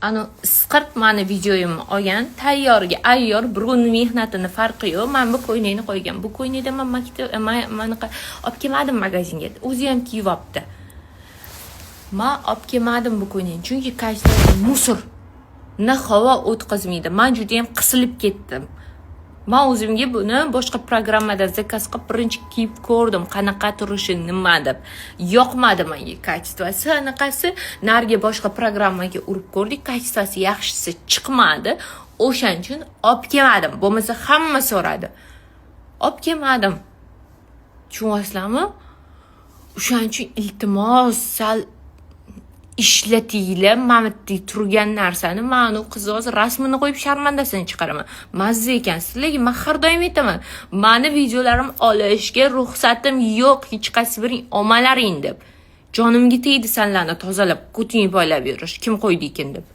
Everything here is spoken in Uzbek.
Isqirib mani videoyimni olgan, tayyorga ayyor, birovni mehnatini farqi yo'q. Men bu ko'ylakni qo'ygan. Bu ko'ylakda men mana olib kelmadim magazinga. O'zi ham kiyib olibdi. Men olib kelmadim bu ko'ylakni, chunki kayfiyati musor. Na havo o'tkazmaydi. Men juda ham qisilib ketdim. Men o'zimga buni boshqa programmada zakaz qilib birinchi kiyib ko'rdim, qanaqa turishi, nima deb. Yoqmadi menga kayfiyati. Anaqasi narga boshqa programmaga urib ko'rdik, kayfiyati yaxshisi chiqmadi. O'shaning uchun olib kelmadim. Bo'lmasa hamma so'radi. Olib kelmadim. Tushunyapsizlarmi? O'shaning uchun iltimos sal ishlatinglar, mamtdek turgan narsani men u qiz hozir rasmini qo'yib sharmandasini chiqaraman. Mazza ekan sizlarga men har doim aytaman. Meni videolarim olishga ruxsatim yo'q, hech qaysi biring olmalaring deb. Jonimga tegdi sanlarni tozalab, ko'tingni poylab yurish. Kim qo'ydi ekan deb.